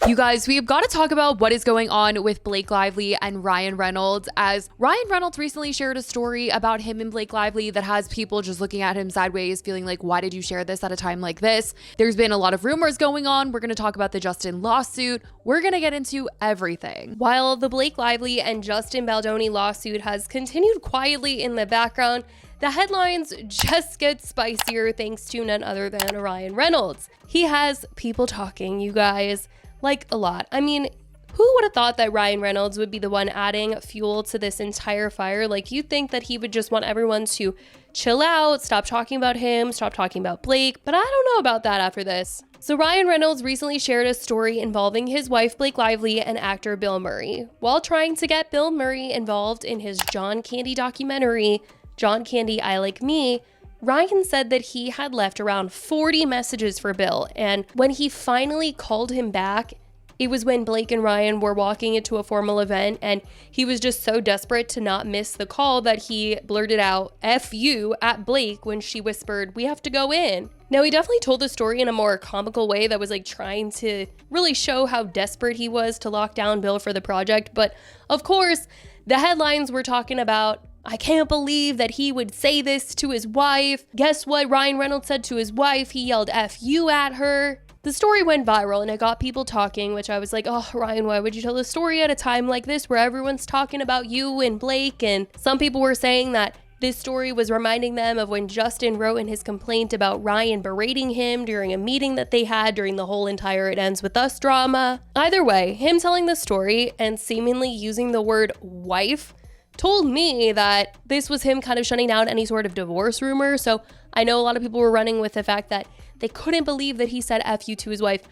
You guys, we've got to talk about what is going on with Blake Lively and Ryan Reynolds, as Ryan Reynolds recently shared a story about him and Blake Lively that has people just looking at him sideways, feeling like, why did you share this at a time like this? There's been a lot of rumors going on. We're going to talk about the Justin lawsuit. We're going to get into everything. While the Blake Lively and Justin Baldoni lawsuit has continued quietly in the background, the headlines just get spicier thanks to none other than Ryan Reynolds. He has people talking, you guys. Like, a lot. I mean, who would have thought that Ryan Reynolds would be the one adding fuel to this entire fire? Like, you'd think that he would just want everyone to chill out, stop talking about him, stop talking about Blake, but I don't know about that after this. So Ryan Reynolds recently shared a story involving his wife, Blake Lively, and actor Bill Murray. While trying to get Bill Murray involved in his John Candy documentary, John Candy, I Like Me, Ryan said that he had left around 40 messages for Bill, and when he finally called him back, it was when Blake and Ryan were walking into a formal event, and he was just so desperate to not miss the call that he blurted out "F you" at Blake when she whispered, "We have to go in." Now, he definitely told the story in a more comical way that was like trying to really show how desperate he was to lock down Bill for the project, but of course, the headlines were talking about, "I can't believe that he would say this to his wife. Guess what Ryan Reynolds said to his wife? He yelled F you at her." The story went viral and it got people talking, which I was like, oh, Ryan, why would you tell the story at a time like this where everyone's talking about you and Blake? And some people were saying that this story was reminding them of when Justin wrote in his complaint about Ryan berating him during a meeting that they had during the whole entire It Ends With Us drama. Either way, him telling the story and seemingly using the word wife told me that this was him kind of shutting down any sort of divorce rumor. So I know a lot of people were running with the fact that they couldn't believe that he said F you to his wife.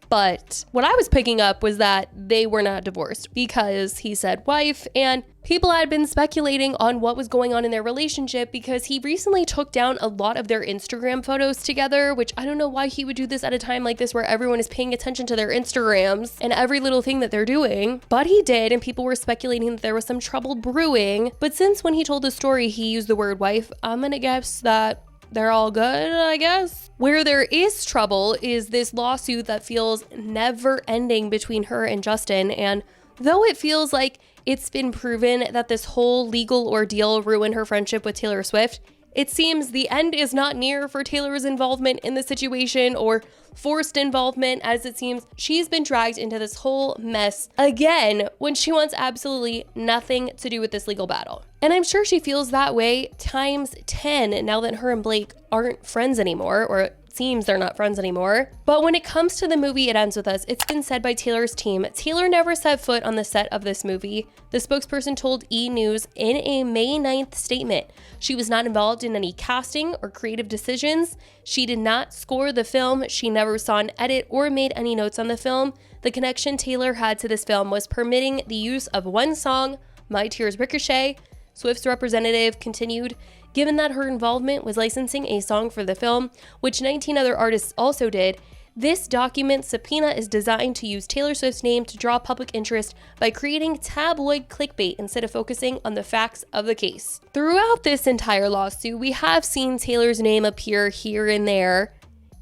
But what I was picking up was that they were not divorced because he said wife, and people had been speculating on what was going on in their relationship because he recently took down a lot of their Instagram photos together, which I don't know why he would do this at a time like this where everyone is paying attention to their Instagrams and every little thing that they're doing. But he did, and people were speculating that there was some trouble brewing. But since when he told the story, he used the word wife, I'm gonna guess that they're all good, I guess. Where there is trouble is this lawsuit that feels never ending between her and Justin. And though it feels like it's been proven that this whole legal ordeal ruined her friendship with Taylor Swift, it seems the end is not near for Taylor's involvement in the situation, or forced involvement, as it seems she's been dragged into this whole mess again when she wants absolutely nothing to do with this legal battle. And I'm sure she feels that way times 10 now that her and Blake aren't friends anymore, or it seems they're not friends anymore. But when it comes to the movie It Ends With Us, it's been said by Taylor's team, Taylor never set foot on the set of this movie. The spokesperson told E! News in a May 9th statement, she was not involved in any casting or creative decisions. She did not score the film. She never saw an edit or made any notes on the film. The connection Taylor had to this film was permitting the use of one song, My Tears Ricochet. Swift's representative continued, given that her involvement was licensing a song for the film, which 19 other artists also did, this document subpoena is designed to use Taylor Swift's name to draw public interest by creating tabloid clickbait instead of focusing on the facts of the case. Throughout this entire lawsuit, we have seen Taylor's name appear here and there,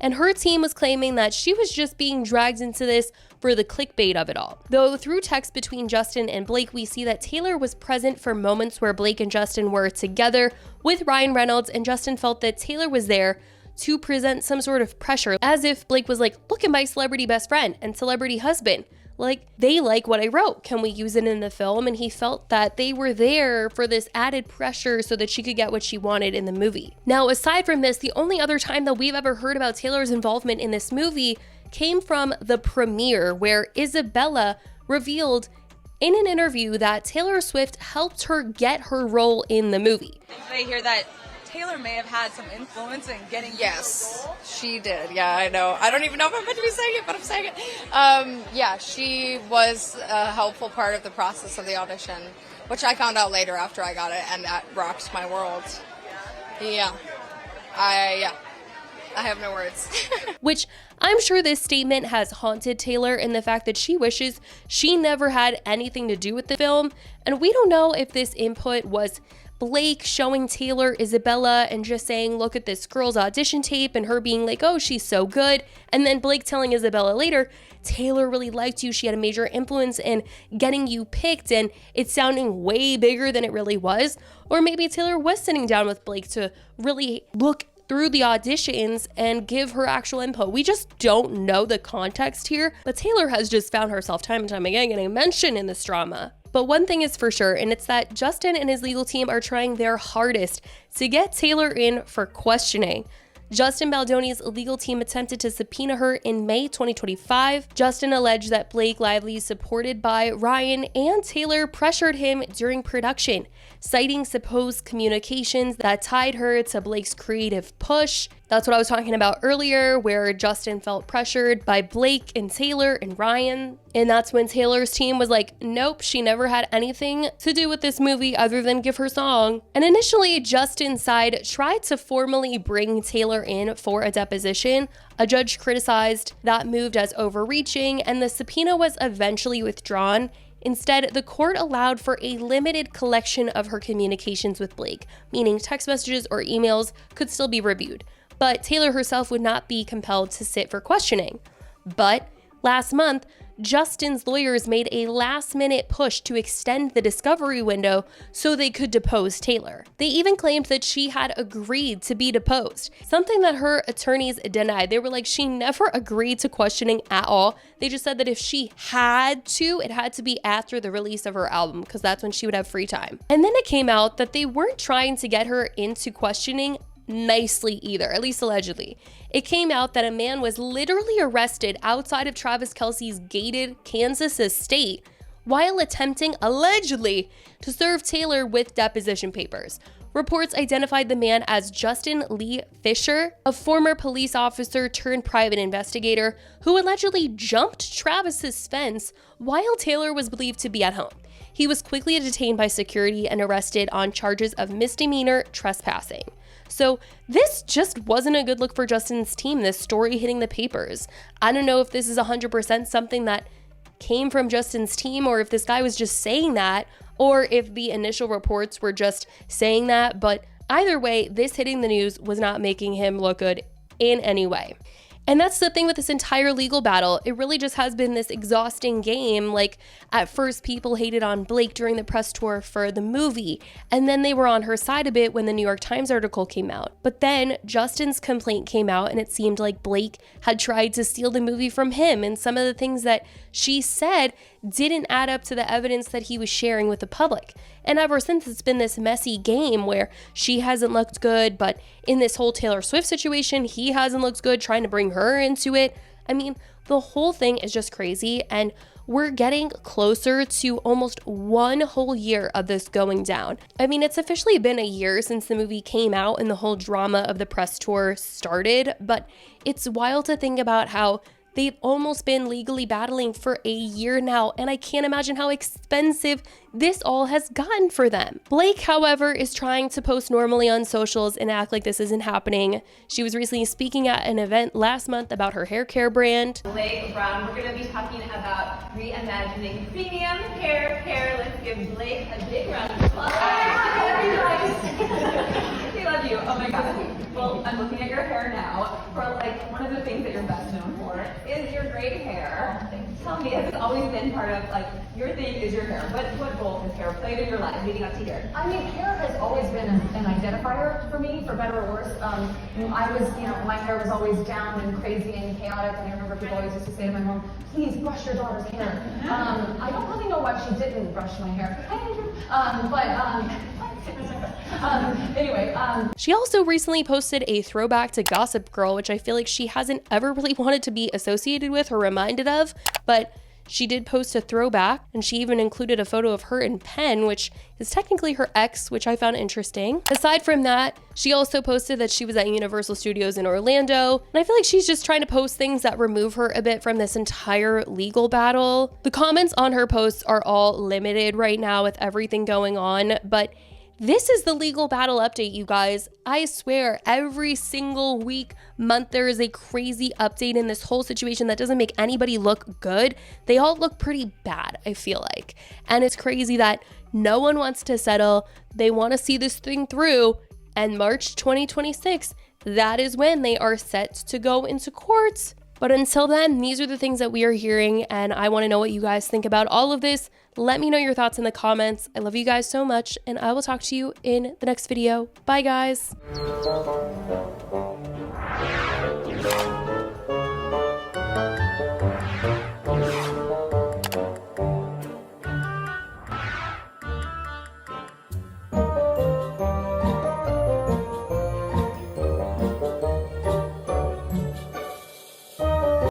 and her team was claiming that she was just being dragged into this for the clickbait of it all. Though through text between Justin and Blake, we see that Taylor was present for moments where Blake and Justin were together with Ryan Reynolds, and Justin felt that Taylor was there to present some sort of pressure, as if Blake was like, look at my celebrity best friend and celebrity husband. Like, they like what I wrote. Can we use it in the film? And he felt that they were there for this added pressure so that she could get what she wanted in the movie. Now, aside from this, the only other time that we've ever heard about Taylor's involvement in this movie came from the premiere, where Isabella revealed in an interview that Taylor Swift helped her get her role in the movie. I hear that Taylor may have had some influence in getting Yes, she did. Yeah, I know. I don't even know if I'm meant to be saying it, but I'm saying it. Yeah, she was a helpful part of the process of the audition, which I found out later after I got it, and that rocked my world. Yeah. I have no words. Which I'm sure this statement has haunted Taylor in the fact that she wishes she never had anything to do with the film. And we don't know if this input was Blake showing Taylor Isabella and just saying, look at this girl's audition tape, and her being like, oh, she's so good. And then Blake telling Isabella later, Taylor really liked you. She had a major influence in getting you picked, and it's sounding way bigger than it really was. Or maybe Taylor was sitting down with Blake to really look through the auditions and give her actual input. We just don't know the context here, but Taylor has just found herself time and time again getting mentioned in this drama. But one thing is for sure, and it's that Justin and his legal team are trying their hardest to get Taylor in for questioning. Justin Baldoni's legal team attempted to subpoena her in May 2025. Justin alleged that Blake Lively, supported by Ryan and Taylor, pressured him during production, citing supposed communications that tied her to Blake's creative push. That's what I was talking about earlier, where Justin felt pressured by Blake and Taylor and Ryan. And that's when Taylor's team was like, nope, she never had anything to do with this movie other than give her song. And initially, Justin's side tried to formally bring Taylor in for a deposition. A judge criticized that move as overreaching, and the subpoena was eventually withdrawn. Instead, the court allowed for a limited collection of her communications with Blake, meaning text messages or emails could still be reviewed. But Taylor herself would not be compelled to sit for questioning. But last month, Justin's lawyers made a last-minute push to extend the discovery window so they could depose Taylor. They even claimed that she had agreed to be deposed, something that her attorneys denied. They were like, she never agreed to questioning at all. They just said that if she had to, it had to be after the release of her album, because that's when she would have free time. And then it came out that they weren't trying to get her into questioning nicely either, at least allegedly. It came out that a man was literally arrested outside of Travis Kelce's gated Kansas estate while attempting, allegedly, to serve Taylor with deposition papers. Reports identified the man as Justin Lee Fisher, a former police officer turned private investigator who allegedly jumped Travis's fence while Taylor was believed to be at home. He was quickly detained by security and arrested on charges of misdemeanor trespassing. So this just wasn't a good look for Justin's team, this story hitting the papers. I don't know if this is 100% something that came from Justin's team, or if this guy was just saying that, or if the initial reports were just saying that. But either way, this hitting the news was not making him look good in any way. And that's the thing with this entire legal battle. It really just has been this exhausting game. Like, at first, people hated on Blake during the press tour for the movie, and then they were on her side a bit when the New York Times article came out. But then Justin's complaint came out, and it seemed like Blake had tried to steal the movie from him, and some of the things that she said didn't add up to the evidence that he was sharing with the public. And ever since, it's been this messy game where she hasn't looked good, but in this whole Taylor Swift situation, he hasn't looked good, trying to bring her into it. I mean, the whole thing is just crazy, and we're getting closer to almost 1 whole year of this going down. I mean, it's officially been a year since the movie came out and the whole drama of the press tour started, but it's wild to think about how they've almost been legally battling for a year now, and I can't imagine how expensive this all has gotten for them. Blake, however, is trying to post normally on socials and act like this isn't happening. She was recently speaking at an event last month about her hair care brand. Blake Brown, we're going to be talking about reimagining premium hair care. Let's give Blake a big round of applause. We love you. Oh my God. Well, I'm looking at your hair now. For like one of the things that you're best known for is your great hair. Tell me, has this always been part of like your thing is your hair? What role has hair played in your life leading up to here? I mean, hair has always been an identifier for me, for better or worse. I was, my hair was always down and crazy and chaotic, and I remember people always used to say to my mom, please brush your daughter's hair. I don't really know why she didn't brush my hair. Anyway. She also recently posted a throwback to Gossip Girl, which I feel like she hasn't ever really wanted to be associated with or reminded of, but she did post a throwback, and she even included a photo of her in Penn, which is technically her ex, which I found interesting. Aside from that, she also posted that she was at Universal Studios in Orlando, and I feel like she's just trying to post things that remove her a bit from this entire legal battle. The comments on her posts are all limited right now with everything going on, but This is the legal battle update, you guys. I swear, every single week, month, there is a crazy update in this whole situation that doesn't make anybody look good. They all look pretty bad, I feel like. And it's crazy that no one wants to settle. They want to see this thing through. And March 2026, that is when they are set to go into court. But until then, these are the things that we are hearing, and I want to know what you guys think about all of this. Let me know your thoughts in the comments. I love you guys so much, and I will talk to you in the next video. Bye, guys.